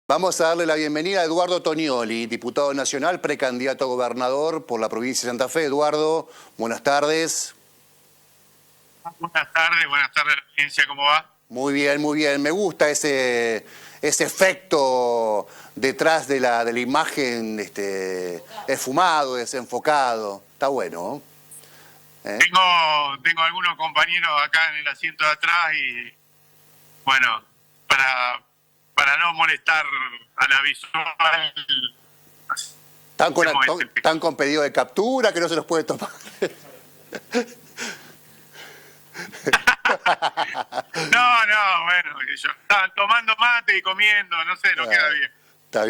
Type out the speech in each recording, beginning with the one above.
Vamos a darle la bienvenida a Eduardo Tonioli, diputado nacional, precandidato a gobernador por la provincia de Santa Fe. Eduardo, buenas tardes. Buenas tardes, audiencia, ¿cómo va? Muy bien, muy bien. Me gusta ese efecto detrás de la imagen, esfumado, desenfocado. Está bueno. Tengo algunos compañeros acá en el asiento de atrás y, bueno, para no molestar a la visual. ¿Están con pedido de captura que no se los puede tomar? No, bueno, estaban tomando mate y comiendo, no sé, no queda bien.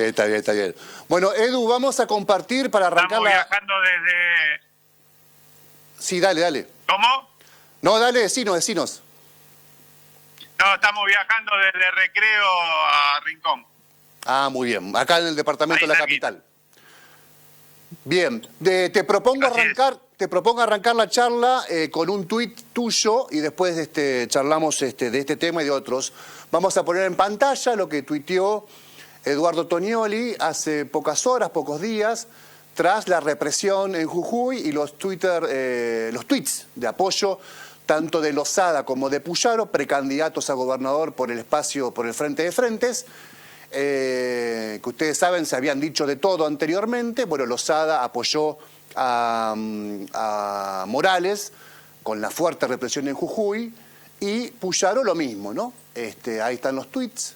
Está bien. Bueno, Edu, vamos a compartir para arrancar Estamos viajando desde... Sí, dale. ¿Cómo? No, dale, decinos. No, estamos viajando desde Recreo a Rincón. Ah, muy bien. Acá en el departamento de la capital. Bien. Te propongo arrancar la charla con un tuit tuyo y después charlamos de este tema y de otros. Vamos a poner en pantalla lo que tuiteó Eduardo Tonioli hace pocas horas, pocos días, tras la represión en Jujuy y los tweets de apoyo tanto de Lozada como de Puyaro, precandidatos a gobernador por el Frente de Frentes, que ustedes saben, se habían dicho de todo anteriormente. Bueno, Lozada apoyó a Morales con la fuerte represión en Jujuy y Puyaro lo mismo, ¿no? Ahí están los tweets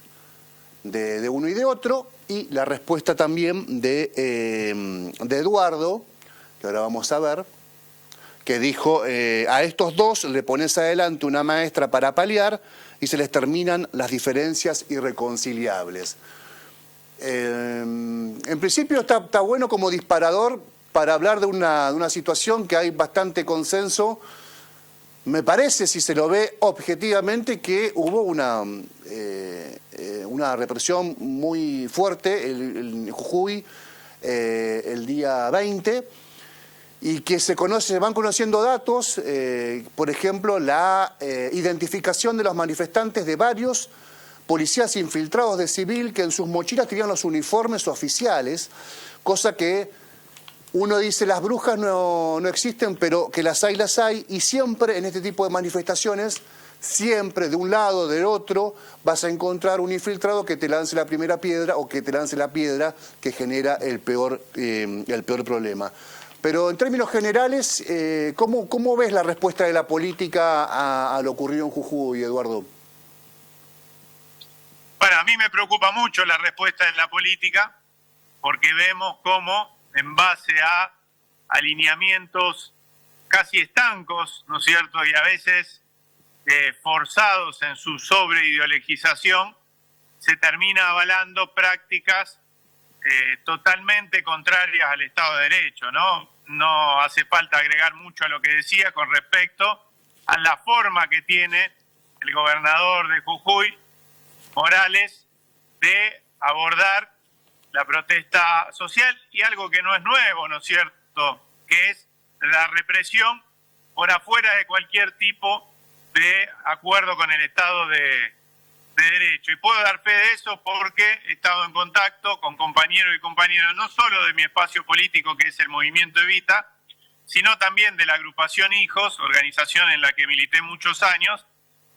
de uno y de otro y la respuesta también de Eduardo, que ahora vamos a ver, que dijo, a estos dos le pones adelante una maestra para paliar y se les terminan las diferencias irreconciliables. En principio está bueno como disparador para hablar de una situación que hay bastante consenso. Me parece, si se lo ve objetivamente, que hubo una represión muy fuerte en Jujuy el día 20, y que se van conociendo datos, por ejemplo, la identificación de los manifestantes de varios policías infiltrados de civil que en sus mochilas tenían los uniformes oficiales, cosa que uno dice las brujas no existen, pero que las hay, y siempre en este tipo de manifestaciones, siempre de un lado, del otro, vas a encontrar un infiltrado que te lance la primera piedra o que te lance la piedra que genera el peor problema. Pero en términos generales, ¿cómo ves la respuesta de la política a lo ocurrido en Jujuy, Eduardo? Bueno, a mí me preocupa mucho la respuesta de la política, porque vemos cómo, en base a alineamientos casi estancos, ¿no es cierto?, y a veces forzados en su sobreideologización, se termina avalando prácticas totalmente contrarias al Estado de Derecho, ¿no? No hace falta agregar mucho a lo que decía con respecto a la forma que tiene el gobernador de Jujuy, Morales, de abordar la protesta social y algo que no es nuevo, ¿no es cierto?, que es la represión por afuera de cualquier tipo de acuerdo con el Estado de Derecho. Y puedo dar fe de eso porque he estado en contacto con compañeros y compañeras, no solo de mi espacio político, que es el Movimiento Evita, sino también de la agrupación Hijos, organización en la que milité muchos años,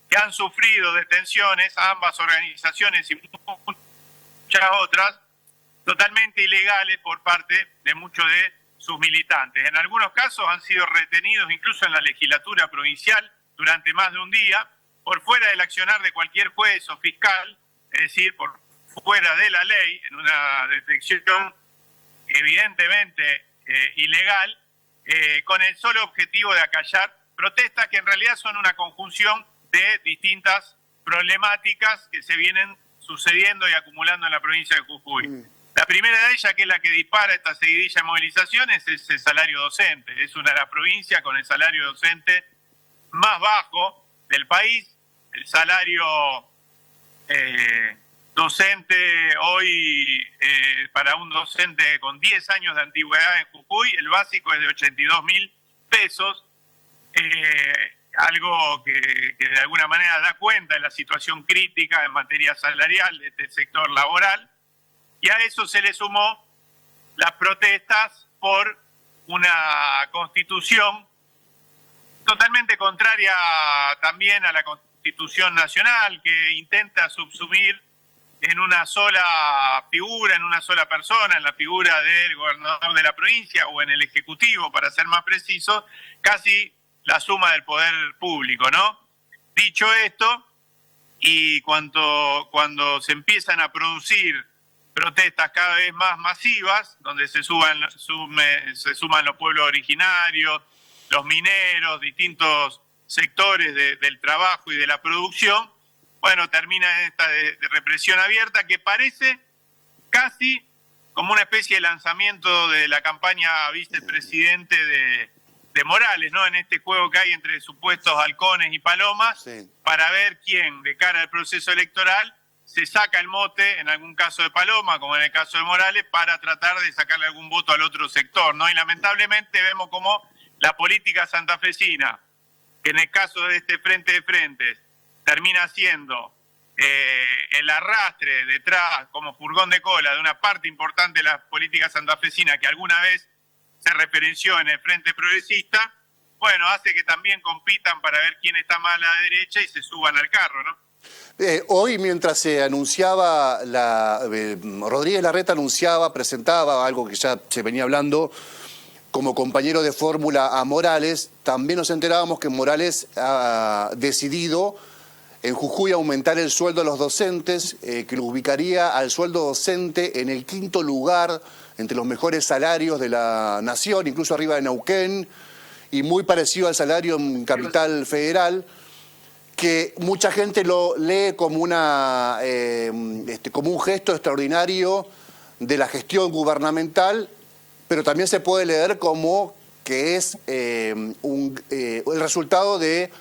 que han sufrido detenciones, ambas organizaciones y muchas otras, totalmente ilegales por parte de muchos de sus militantes. En algunos casos han sido retenidos incluso en la legislatura provincial durante más de un día, por fuera del accionar de cualquier juez o fiscal, es decir, por fuera de la ley, en una detección evidentemente ilegal, con el solo objetivo de acallar protestas que en realidad son una conjunción de distintas problemáticas que se vienen sucediendo y acumulando en la provincia de Jujuy. La primera de ellas, que es la que dispara esta seguidilla de movilizaciones, es el salario docente. Es una de las provincias con el salario docente más bajo del país. El salario docente hoy, para un docente con 10 años de antigüedad en Jujuy, el básico es de 82.000 pesos. Algo que de alguna manera da cuenta de la situación crítica en materia salarial de este sector laboral. Y a eso se le sumó las protestas por una constitución totalmente contraria también a la Constitución Nacional, que intenta subsumir en una sola figura, en una sola persona, en la figura del gobernador de la provincia o en el Ejecutivo, para ser más preciso, casi la suma del poder público, ¿no? Dicho esto, y cuando se empiezan a producir protestas cada vez más masivas, donde se suman los pueblos originarios, los mineros, distintos sectores del trabajo y de la producción, bueno, termina esta de represión abierta que parece casi como una especie de lanzamiento de la campaña vicepresidente de Morales, ¿no? En este juego que hay entre supuestos halcones y palomas, sí, para ver quién, de cara al proceso electoral, se saca el mote, en algún caso de Paloma, como en el caso de Morales, para tratar de sacarle algún voto al otro sector, ¿no? Y lamentablemente vemos como la política santafesina, que en el caso de este frente de frentes termina siendo el arrastre detrás, como furgón de cola, de una parte importante de la política santafesina que alguna vez se referenció en el Frente Progresista, bueno, hace que también compitan para ver quién está más a la derecha y se suban al carro, ¿no? Hoy, mientras se anunciaba, Rodríguez Larreta presentaba algo que ya se venía hablando, como compañero de fórmula a Morales, también nos enterábamos que Morales ha decidido en Jujuy aumentar el sueldo a los docentes, que lo ubicaría al sueldo docente en el 5º lugar entre los mejores salarios de la nación, incluso arriba de Neuquén, y muy parecido al salario en Capital Federal, que mucha gente lo lee como, como un gesto extraordinario de la gestión gubernamental, pero también se puede leer como que es el resultado de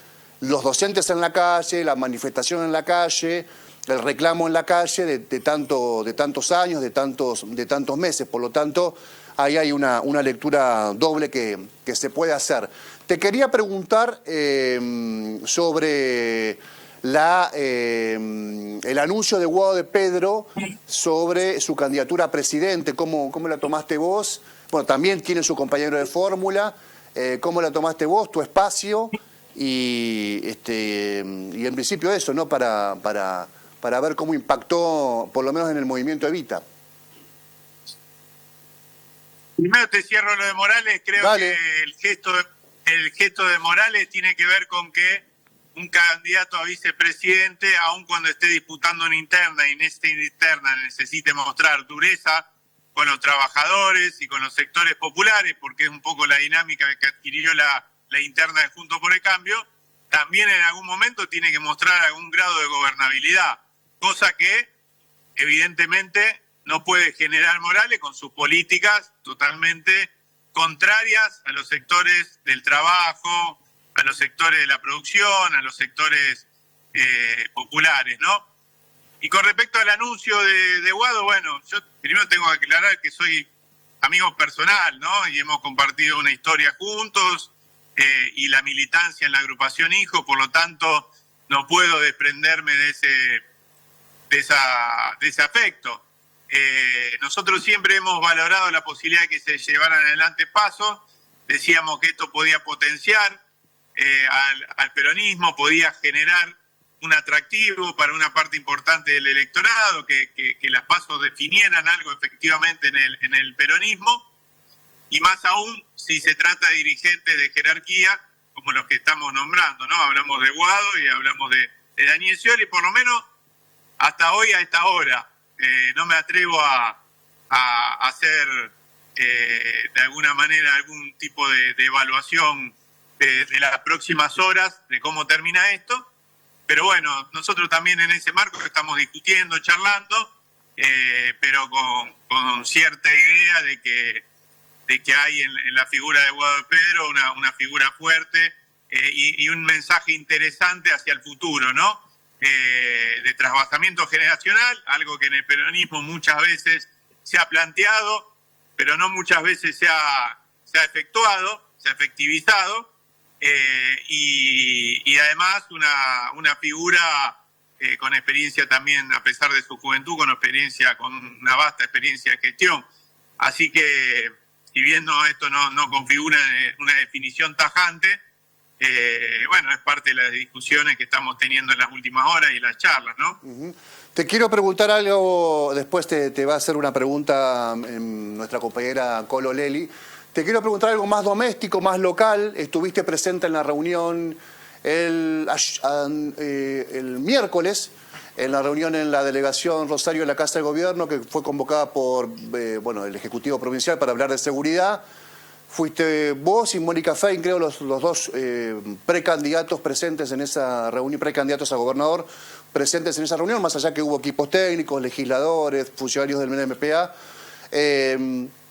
los docentes en la calle, la manifestación en la calle, el reclamo en la calle de tantos años, de tantos meses. Por lo tanto, ahí hay una lectura doble que se puede hacer. Te quería preguntar sobre el anuncio de Guado de Pedro sobre su candidatura a presidente. ¿Cómo la tomaste vos? Bueno, también tiene su compañero de fórmula. ¿Cómo la tomaste vos, tu espacio? Y en principio eso, ¿no? Para ver cómo impactó, por lo menos en el movimiento Evita. Primero te cierro lo de Morales. Creo Dale. Que el gesto de Morales tiene que ver con que un candidato a vicepresidente, aun cuando esté disputando una interna y en esta interna necesite mostrar dureza con los trabajadores y con los sectores populares, porque es un poco la dinámica que adquirió la interna de Juntos por el Cambio, también en algún momento tiene que mostrar algún grado de gobernabilidad, cosa que evidentemente no puede generar Morales con sus políticas totalmente contrarias a los sectores del trabajo, a los sectores de la producción, a los sectores populares, ¿no? Y con respecto al anuncio de Guado, bueno, yo primero tengo que aclarar que soy amigo personal, ¿no? Y hemos compartido una historia juntos, y la militancia en la agrupación Hijo, por lo tanto no puedo desprenderme de ese afecto. Nosotros siempre hemos valorado la posibilidad de que se llevaran adelante pasos, decíamos que esto podía potenciar al peronismo, podía generar un atractivo para una parte importante del electorado, que las pasos definieran algo efectivamente en el peronismo, y más aún si se trata de dirigentes de jerarquía como los que estamos nombrando, ¿no? Hablamos de Guado y hablamos de Daniel Scioli, por lo menos hasta hoy, a esta hora. No me atrevo a hacer de alguna manera algún tipo de evaluación de las próximas horas de cómo termina esto, pero bueno, nosotros también en ese marco estamos discutiendo, charlando, pero con cierta idea de que hay en la figura de Guado de Pedro una figura fuerte y un mensaje interesante hacia el futuro, ¿no? De trasvasamiento generacional, algo que en el peronismo muchas veces se ha planteado, pero no muchas veces se ha efectuado, se ha efectivizado, y además una figura con experiencia también, a pesar de su juventud, con una vasta experiencia de gestión. Así que, si bien esto no configura una definición tajante, bueno, es parte de las discusiones que estamos teniendo en las últimas horas y las charlas, ¿no? Te quiero preguntar algo, después te va a hacer una pregunta nuestra compañera Colo Leli. Te quiero preguntar algo más doméstico, más local. Estuviste presente en la reunión el miércoles, en la reunión en la delegación Rosario de la Casa de Gobierno, que fue convocada por el Ejecutivo Provincial para hablar de seguridad. Fuiste vos y Mónica Fein, creo, los dos precandidatos presentes en esa reunión, precandidatos a gobernador presentes en esa reunión, más allá que hubo equipos técnicos, legisladores, funcionarios del MPA.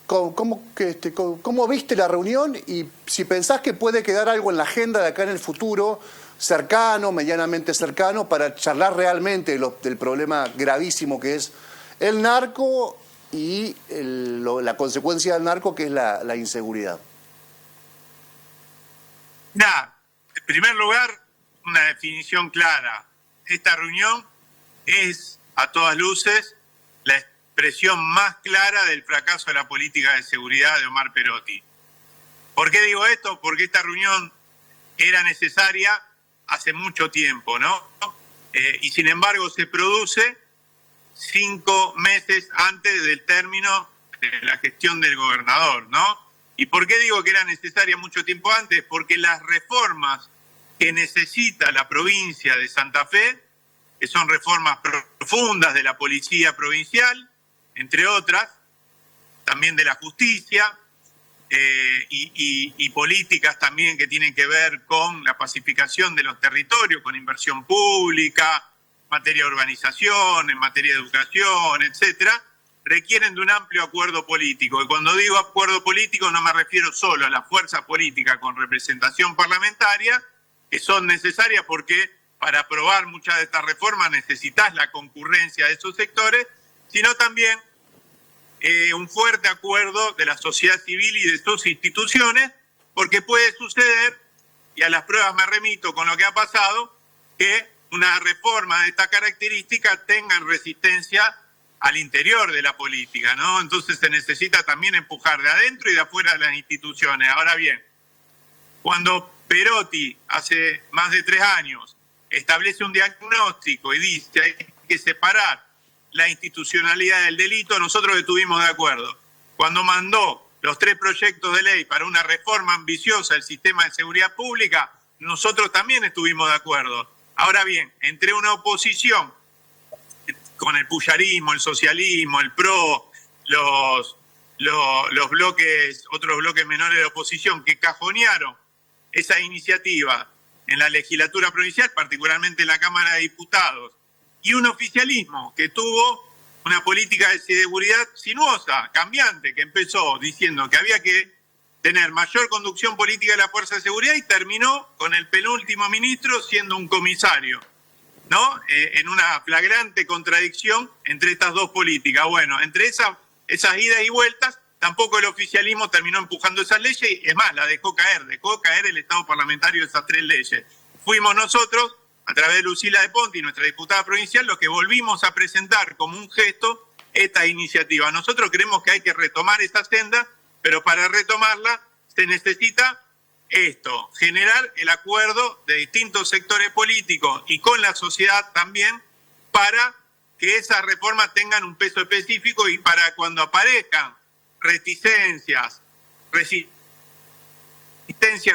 ¿Cómo viste la reunión y si pensás que puede quedar algo en la agenda de acá en el futuro, cercano, medianamente cercano, para charlar realmente del problema gravísimo que es el narco y la consecuencia del narco, que es la inseguridad? Nada, en primer lugar, una definición clara. Esta reunión es, a todas luces, la expresión más clara del fracaso de la política de seguridad de Omar Perotti. ¿Por qué digo esto? Porque esta reunión era necesaria hace mucho tiempo, ¿no? Y sin embargo se produce 5 meses antes del término de la gestión del gobernador, ¿no? ¿Y por qué digo que era necesaria mucho tiempo antes? Porque las reformas que necesita la provincia de Santa Fe, que son reformas profundas de la policía provincial, entre otras, también de la justicia, y políticas también que tienen que ver con la pacificación de los territorios, con inversión pública, en materia de urbanización, en materia de educación, etcétera, requieren de un amplio acuerdo político. Y cuando digo acuerdo político no me refiero solo a la fuerza política con representación parlamentaria, que son necesarias porque para aprobar muchas de estas reformas necesitas la concurrencia de esos sectores, sino también un fuerte acuerdo de la sociedad civil y de sus instituciones, porque puede suceder, y a las pruebas me remito con lo que ha pasado, que una reforma de esta característica tenga resistencia al interior de la política, ¿no? Entonces se necesita también empujar de adentro y de afuera de las instituciones. Ahora bien, cuando Perotti, hace más de 3 años, establece un diagnóstico y dice hay que separar la institucionalidad del delito, nosotros estuvimos de acuerdo. Cuando mandó los 3 proyectos de ley para una reforma ambiciosa del sistema de seguridad pública, nosotros también estuvimos de acuerdo. Ahora bien, entre una oposición con el puyarismo, el socialismo, el PRO, los bloques, otros bloques menores de oposición que cajonearon esa iniciativa en la legislatura provincial, particularmente en la Cámara de Diputados, y un oficialismo que tuvo una política de seguridad sinuosa, cambiante, que empezó diciendo que había que tener mayor conducción política de la fuerza de seguridad y terminó con el penúltimo ministro siendo un comisario, ¿no? En una flagrante contradicción entre estas dos políticas. Bueno, entre esas idas y vueltas, tampoco el oficialismo terminó empujando esas leyes, y es más, la dejó caer el Estado parlamentario de esas 3 leyes. Fuimos nosotros, a través de Lucila de Ponti, nuestra diputada provincial, los que volvimos a presentar como un gesto esta iniciativa. Nosotros creemos que hay que retomar esa senda, pero para retomarla se necesita esto, generar el acuerdo de distintos sectores políticos y con la sociedad también, para que esas reformas tengan un peso específico y para cuando aparezcan resistencias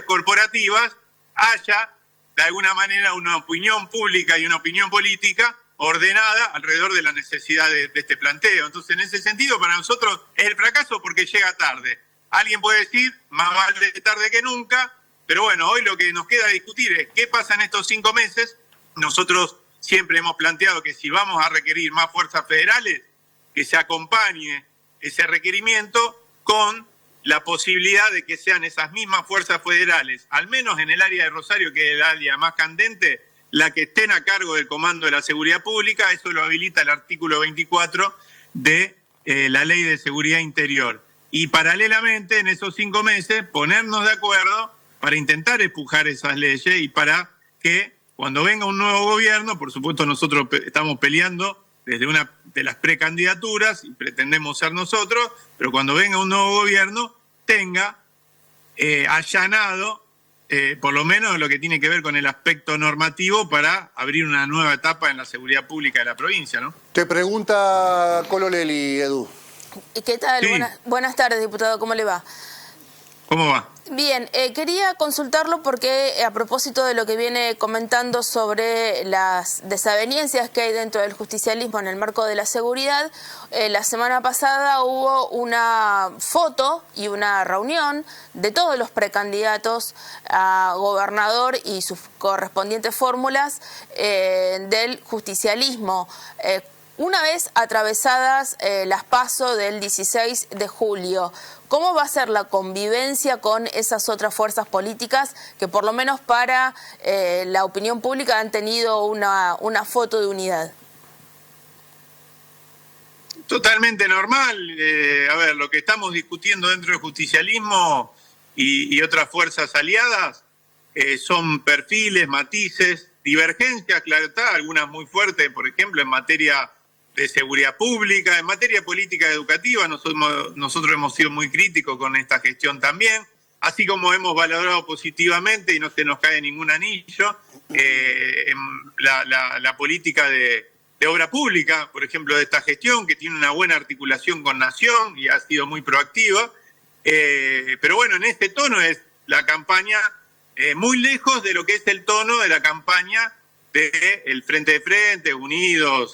corporativas, haya de alguna manera una opinión pública y una opinión política ordenada alrededor de la necesidad de este planteo. Entonces, en ese sentido, para nosotros es el fracaso porque llega tarde. Alguien puede decir, más vale tarde que nunca, pero bueno, hoy lo que nos queda discutir es qué pasa en estos 5 meses. Nosotros siempre hemos planteado que si vamos a requerir más fuerzas federales, que se acompañe ese requerimiento con la posibilidad de que sean esas mismas fuerzas federales, al menos en el área de Rosario, que es el área más candente, la que estén a cargo del Comando de la Seguridad Pública. Eso lo habilita el artículo 24 de la Ley de Seguridad Interior. Y paralelamente, en esos 5 meses, ponernos de acuerdo para intentar empujar esas leyes y para que cuando venga un nuevo gobierno, por supuesto nosotros estamos peleando desde una de las precandidaturas y pretendemos ser nosotros, pero cuando venga un nuevo gobierno tenga allanado por lo menos lo que tiene que ver con el aspecto normativo para abrir una nueva etapa en la seguridad pública de la provincia, ¿no? Te pregunta Cololeli, Edu. ¿Qué tal? Sí. Buenas tardes, diputado. ¿Cómo le va? ¿Cómo va? Bien, quería consultarlo porque a propósito de lo que viene comentando sobre las desavenencias que hay dentro del justicialismo en el marco de la seguridad, la semana pasada hubo una foto y una reunión de todos los precandidatos a gobernador y sus correspondientes fórmulas del justicialismo. Una vez atravesadas las PASO del 16 de julio, ¿cómo va a ser la convivencia con esas otras fuerzas políticas que por lo menos para la opinión pública han tenido una foto de unidad? Totalmente normal. A ver, lo que estamos discutiendo dentro del justicialismo y otras fuerzas aliadas son perfiles, matices, divergencias, claro está, algunas muy fuertes, por ejemplo, en materia de seguridad pública, en materia política educativa, nosotros hemos sido muy críticos con esta gestión también, así como hemos valorado positivamente, y no se nos cae ningún anillo, la política de obra pública, por ejemplo, de esta gestión, que tiene una buena articulación con Nación y ha sido muy proactiva, pero bueno, en este tono es la campaña muy lejos de lo que es el tono de la campaña del Frente de Frente, Unidos,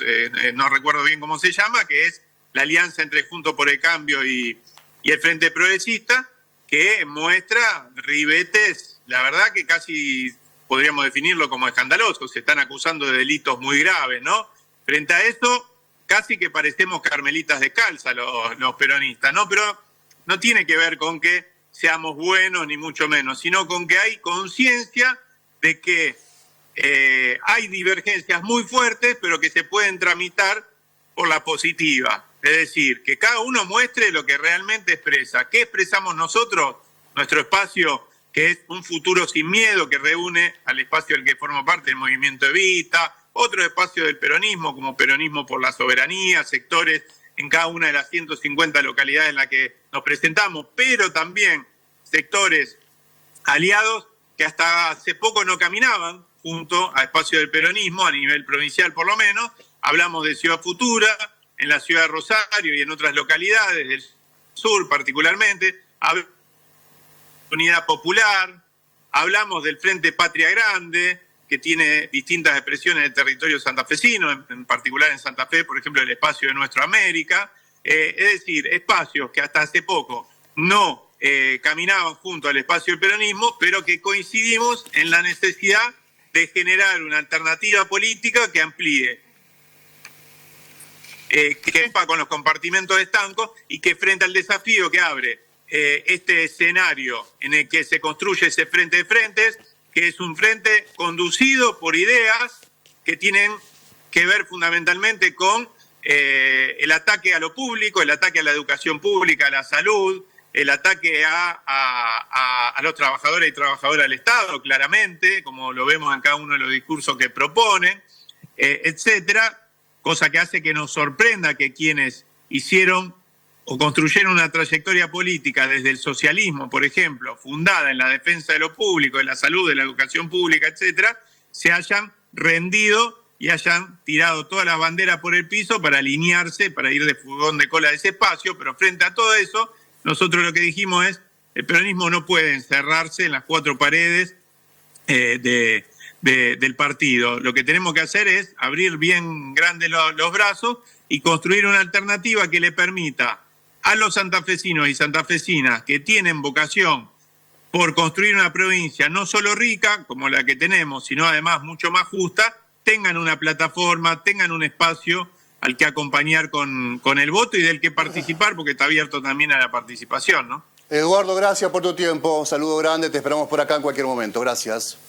no recuerdo bien cómo se llama, que es la alianza entre Juntos por el Cambio y el Frente Progresista, que muestra ribetes, la verdad que casi podríamos definirlo como escandalosos, se están acusando de delitos muy graves, ¿no? Frente a eso, casi que parecemos carmelitas descalzas los peronistas, ¿no? Pero no tiene que ver con que seamos buenos, ni mucho menos, sino con que hay conciencia de que hay divergencias muy fuertes, pero que se pueden tramitar por la positiva. Es decir, que cada uno muestre lo que realmente expresa. ¿Qué expresamos nosotros? Nuestro espacio, que es un futuro sin miedo, que reúne al espacio del que forma parte el movimiento Evita, otro espacio del peronismo, como Peronismo por la Soberanía, sectores en cada una de las 150 localidades en las que nos presentamos, pero también sectores aliados que hasta hace poco no caminaban junto a espacio del peronismo, a nivel provincial por lo menos. Hablamos de Ciudad Futura, en la ciudad de Rosario y en otras localidades del sur particularmente. Unidad Popular, hablamos del Frente Patria Grande, que tiene distintas expresiones del territorio santafesino, en particular en Santa Fe, por ejemplo, el espacio de Nuestra América. Es decir, espacios que hasta hace poco no caminaban junto al espacio del peronismo, pero que coincidimos en la necesidad de generar una alternativa política que amplíe, que quepa con los compartimentos estancos y que frente al desafío que abre este escenario en el que se construye ese frente de frentes, que es un frente conducido por ideas que tienen que ver fundamentalmente con el ataque a lo público, el ataque a la educación pública, a la salud, el ataque a los trabajadores y trabajadoras del Estado, claramente, como lo vemos en cada uno de los discursos que proponen, etcétera, cosa que hace que nos sorprenda que quienes hicieron o construyeron una trayectoria política desde el socialismo, por ejemplo, fundada en la defensa de lo público, de la salud, de la educación pública, etcétera, se hayan rendido y hayan tirado todas las banderas por el piso para alinearse, para ir de fugón de cola de ese espacio. Pero frente a todo eso, nosotros lo que dijimos es: el peronismo no puede encerrarse en las cuatro paredes del partido. Lo que tenemos que hacer es abrir bien grandes los brazos y construir una alternativa que le permita a los santafesinos y santafesinas que tienen vocación por construir una provincia no solo rica como la que tenemos, sino además mucho más justa, tengan una plataforma, tengan un espacio al que acompañar con el voto y del que participar, porque está abierto también a la participación, ¿no? Eduardo, gracias por tu tiempo. Un saludo grande, te esperamos por acá en cualquier momento. Gracias.